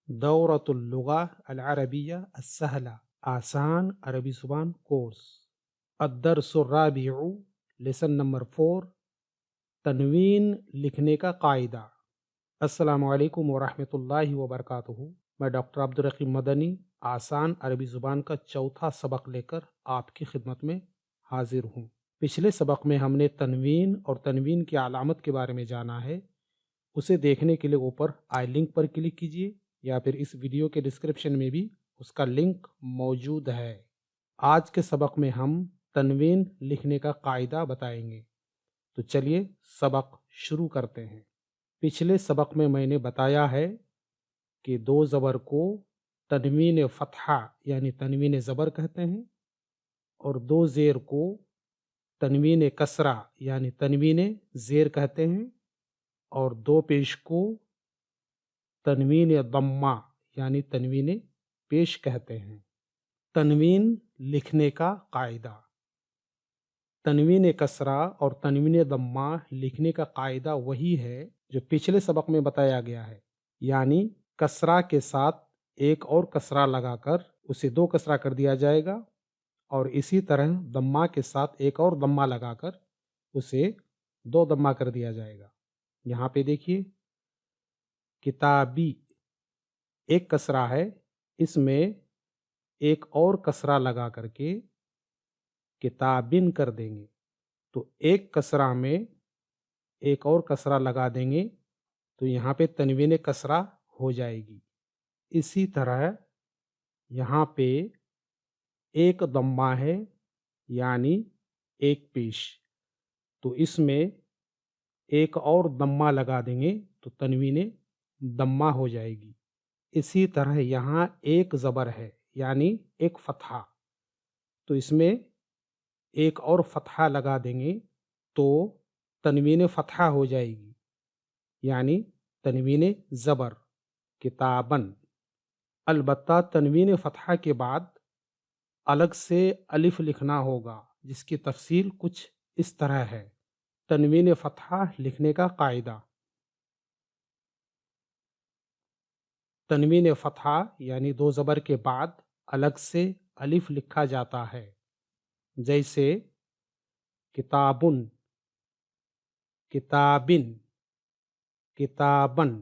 دورۃ اللغہ العربیہ السہلہ، آسان عربی زبان کورس۔ الدرس الرابع، لیسن نمبر 4، تنوین لکھنے کا قاعدہ۔ السلام علیکم ورحمۃ اللہ وبرکاتہ۔ میں ڈاکٹر عبدالرقیب مدنی آسان عربی زبان کا چوتھا سبق لے کر آپ کی خدمت میں حاضر ہوں۔ پچھلے سبق میں ہم نے تنوین اور تنوین کی علامت کے بارے میں جانا ہے۔ اسے دیکھنے کے لیے اوپر آئی لنک پر کلک کیجیے یا پھر اس ویڈیو کے ڈسکرپشن میں بھی اس کا لنک موجود ہے۔ آج کے سبق میں ہم تنوین لکھنے کا قاعدہ بتائیں گے، تو چلیے سبق شروع کرتے ہیں۔ پچھلے سبق میں نے بتایا ہے کہ دو زبر کو تنوین فتحہ یعنی تنوین زبر کہتے ہیں، اور دو زیر کو تنوین کسرہ یعنی تنوین زیر کہتے ہیں، اور دو پیش کو تنوین ضمہ یعنی تنوین پیش کہتے ہیں۔ تنوین لکھنے کا قاعدہ۔ تنوین کسرہ اور تنوین ضمہ لکھنے کا قاعدہ وہی ہے جو پچھلے سبق میں بتایا گیا ہے، یعنی کسرہ کے ساتھ ایک اور کسرہ لگا کر اسے دو کسرہ کر دیا جائے گا، اور اسی طرح ضمہ کے ساتھ ایک اور ضمہ لگا کر اسے دو ضمہ کر دیا جائے گا۔ یہاں پہ دیکھیے، کتابی ایک کسرہ ہے، اس میں ایک اور کسرہ لگا کر کے کتابن کر دیں گے، تو ایک کسرہ میں ایک اور کسرہ لگا دیں گے تو یہاں پہ تنوین کسرہ ہو جائے گی۔ اسی طرح یہاں پہ ایک ضمہ ہے یعنی ایک پیش، تو اس میں ایک اور ضمہ لگا دیں گے تو تنوین ضمہ ہو جائے گی۔ اسی طرح یہاں ایک زبر ہے یعنی ایک فتحہ، تو اس میں ایک اور فتحہ لگا دیں گے تو تنوین فتحہ ہو جائے گی، یعنی تنوین زبر، کتابن۔ البتہ تنوین فتحہ کے بعد الگ سے الف لکھنا ہوگا، جس کی تفصیل کچھ اس طرح ہے۔ تنوین فتحہ لکھنے کا قاعدہ۔ تنوین فتحہ یعنی دو زبر کے بعد الگ سے الف لکھا جاتا ہے، جیسے کتابن، کتابن، کتابن۔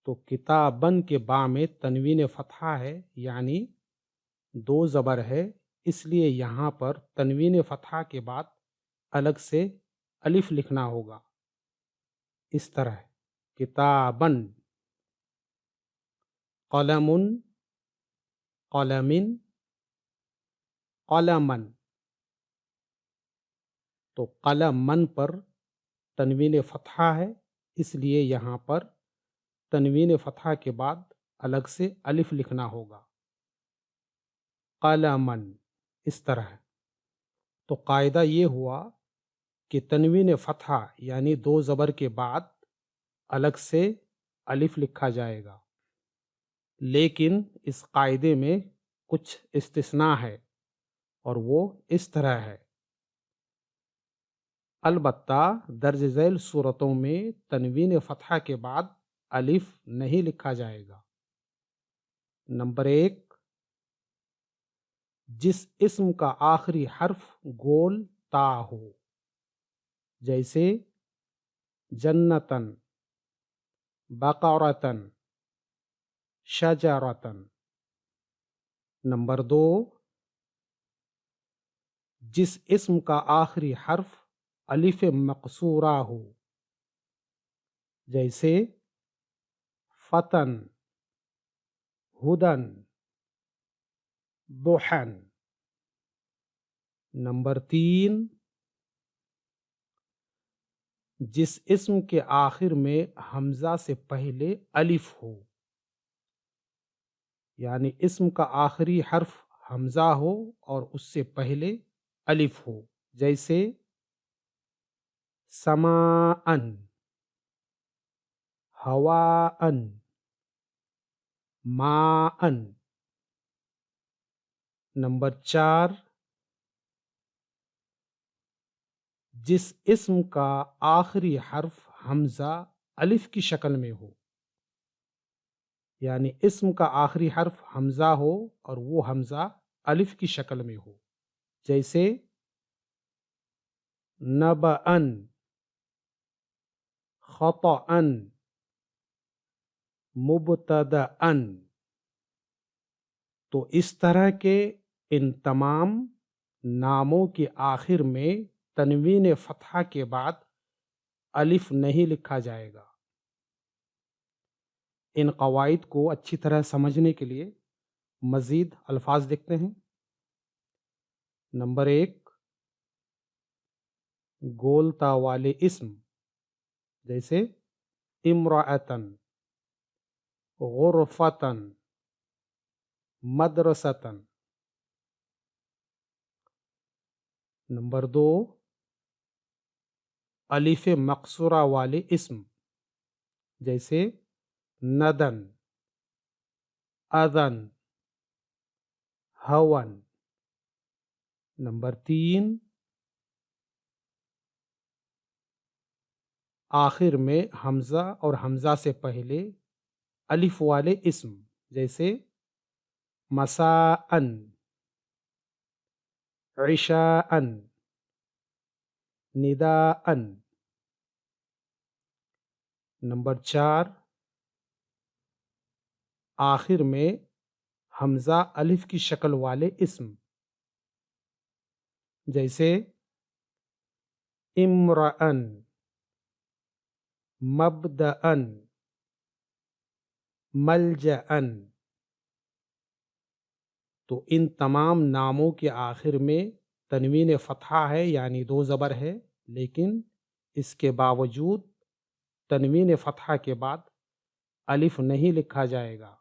تو کتابن کے با میں تنوین فتحہ ہے یعنی دو زبر ہے، اس لیے یہاں پر تنوین فتحہ کے بعد الگ سے الف لکھنا ہوگا، اس طرح کتابن۔ قلم، قلمن، قلمن۔ تو قلمن پر تنوین فتحہ ہے، اس لیے یہاں پر تنوین فتحہ کے بعد الگ سے الف لکھنا ہوگا، قلمن، اس طرح۔ تو قاعدہ یہ ہوا کہ تنوین فتحہ یعنی دو زبر کے بعد الگ سے الف لکھا جائے گا، لیکن اس قاعدے میں کچھ استثناء ہے، اور وہ اس طرح ہے۔ البتہ درج ذیل صورتوں میں تنوین فتحہ کے بعد الف نہیں لکھا جائے گا۔ نمبر 1، جس اسم کا آخری حرف گول تا ہو، جیسے جنتن، بقرتن، شجرتن۔ نمبر 2، جس اسم کا آخری حرف الف مقصورہ ہو، جیسے فتن، ہدن، ضحن۔ نمبر 3، جس اسم کے آخر میں حمزہ سے پہلے الف ہو، یعنی اسم کا آخری حرف حمزہ ہو اور اس سے پہلے الف ہو، جیسے سماءن، ہواءن، ماءن۔ نمبر 4، جس اسم کا آخری حرف حمزہ الف کی شکل میں ہو، یعنی اسم کا آخری حرف حمزہ ہو اور وہ حمزہ الف کی شکل میں ہو، جیسے نبأن، خطأن، مبتدأن۔ تو اس طرح کے ان تمام ناموں کے آخر میں تنوین فتحہ کے بعد الف نہیں لکھا جائے گا۔ ان قواعد کو اچھی طرح سمجھنے کے لیے مزید الفاظ دیکھتے ہیں۔ نمبر 1، گولتا والے اسم جیسے امرأتن، غرفتن، مدرستن۔ نمبر 2، الف مقصورہ والے اسم جیسے ندن، اذن، ہون۔ نمبر 3، آخر میں حمزہ اور حمزہ سے پہلے الف والے اسم جیسے مساءن، عشاءن، نداءن۔ نمبر 4، آخر میں حمزہ الف کی شکل والے اسم جیسے امرأن، مبدأن، ملجأن۔ تو ان تمام ناموں کے آخر میں تنوین فتحہ ہے، یعنی 2 زبر ہے، لیکن اس کے باوجود تنوین فتحہ کے بعد الف نہیں لکھا جائے گا،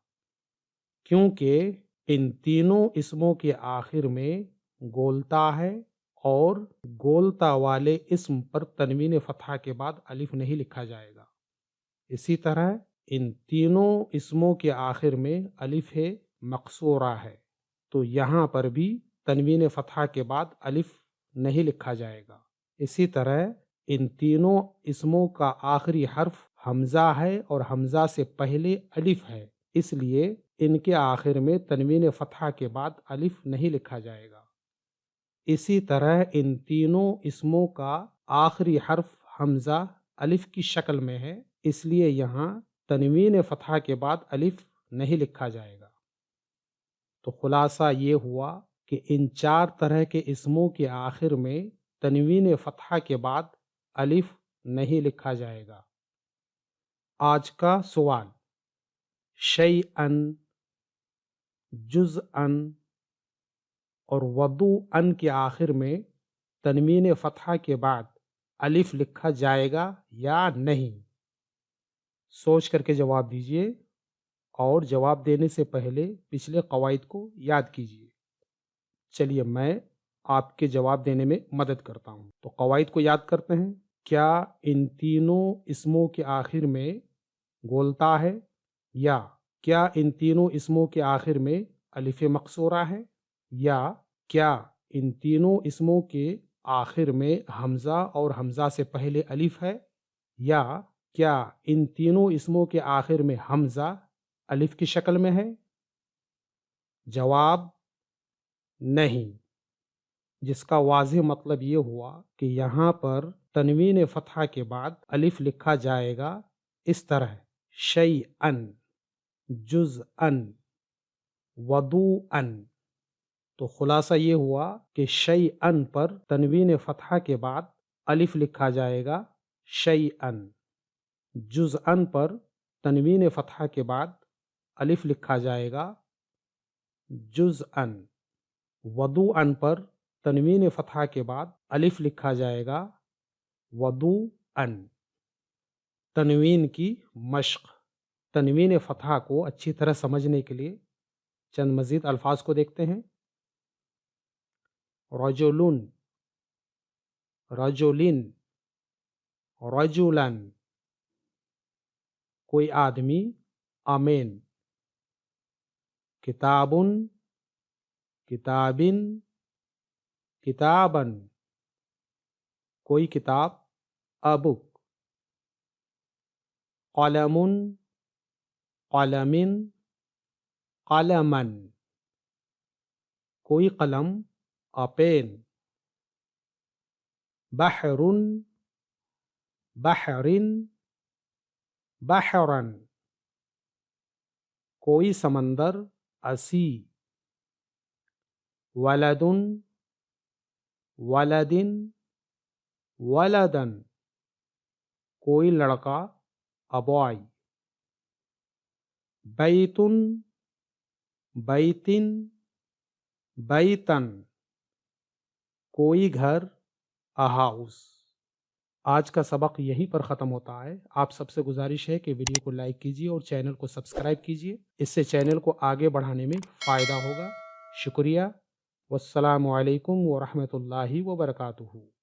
کیونکہ ان تینوں اسموں کے آخر میں گولتا ہے اور گولتا والے اسم پر تنوین فتحہ کے بعد الف نہیں لکھا جائے گا۔ اسی طرح ان تینوں اسموں کے آخر میں الف مقصورہ ہے، تو یہاں پر بھی تنوین فتحہ کے بعد الف نہیں لکھا جائے گا۔ اسی طرح ان تینوں اسموں کا آخری حرف حمزہ ہے اور حمزہ سے پہلے الف ہے، اس لیے ان کے آخر میں تنوین فتحہ کے بعد الف نہیں لکھا جائے گا۔ اسی طرح ان تینوں اسموں کا آخری حرف حمزہ الف کی شکل میں ہے، اس لیے یہاں تنوین فتحہ کے بعد الف نہیں لکھا جائے گا۔ تو خلاصہ یہ ہوا کہ ان 4 طرح کے اسموں کے آخر میں تنوین فتحہ کے بعد الف نہیں لکھا جائے گا۔ آج کا سوال، شیئن، جزءن اور وضوءن کے آخر میں تنوین فتحہ کے بعد الف لکھا جائے گا یا نہیں؟ سوچ کر کے جواب دیجیے، اور جواب دینے سے پہلے پچھلے قواعد کو یاد کیجیے۔ چلیے میں آپ کے جواب دینے میں مدد کرتا ہوں۔ تو قواعد کو یاد کرتے ہیں۔ کیا ان تینوں اسموں کے آخر میں گولتا ہے؟ یا کیا ان تینوں اسموں کے آخر میں الف مقصورہ ہے؟ یا کیا ان تینوں اسموں کے آخر میں حمزہ اور حمزہ سے پہلے الف ہے؟ یا کیا ان تینوں اسموں کے آخر میں حمزہ الف کی شکل میں ہے؟ جواب نہیں، جس کا واضح مطلب یہ ہوا کہ یہاں پر تنوین فتحہ کے بعد الف لکھا جائے گا اس طرح، شیئن، جزءن، وضوءن۔ تو خلاصہ یہ ہوا کہ شیئن پر تنوین فتحہ کے بعد الف لکھا جائے گا، شیئن۔ جزءن پر تنوین فتحہ کے بعد الف لکھا جائے گا، جزءن۔ وضوءن پر تنوین فتحہ کے بعد الف لکھا جائے گا، وضوءن۔ تنوین کی مشق، تنوین فتحہ کو اچھی طرح سمجھنے کے لیے چند مزید الفاظ کو دیکھتے ہیں۔ رجلن، رجلن، رجلن، کوئی آدمی، امین۔ کتابن، کتابن، کتابن، کوئی کتاب، ابک۔ قلم، قلم قلمن، کوئی قلم a pen. بحر بحر بحرن، کوئی سمندر a sea. ولد ولد ولدن، کوئی لڑکا a boy. بیت بیت بیتن، کوئی گھر a house. آج کا سبق یہیں پر ختم ہوتا ہے. آپ سب سے گزارش ہے کہ ویڈیو کو لائک کیجیے اور چینل کو سبسکرائب کیجیے، اس سے چینل کو آگے بڑھانے میں فائدہ ہوگا. شکریہ. والسلام علیکم ورحمۃ اللہ وبرکاتہ.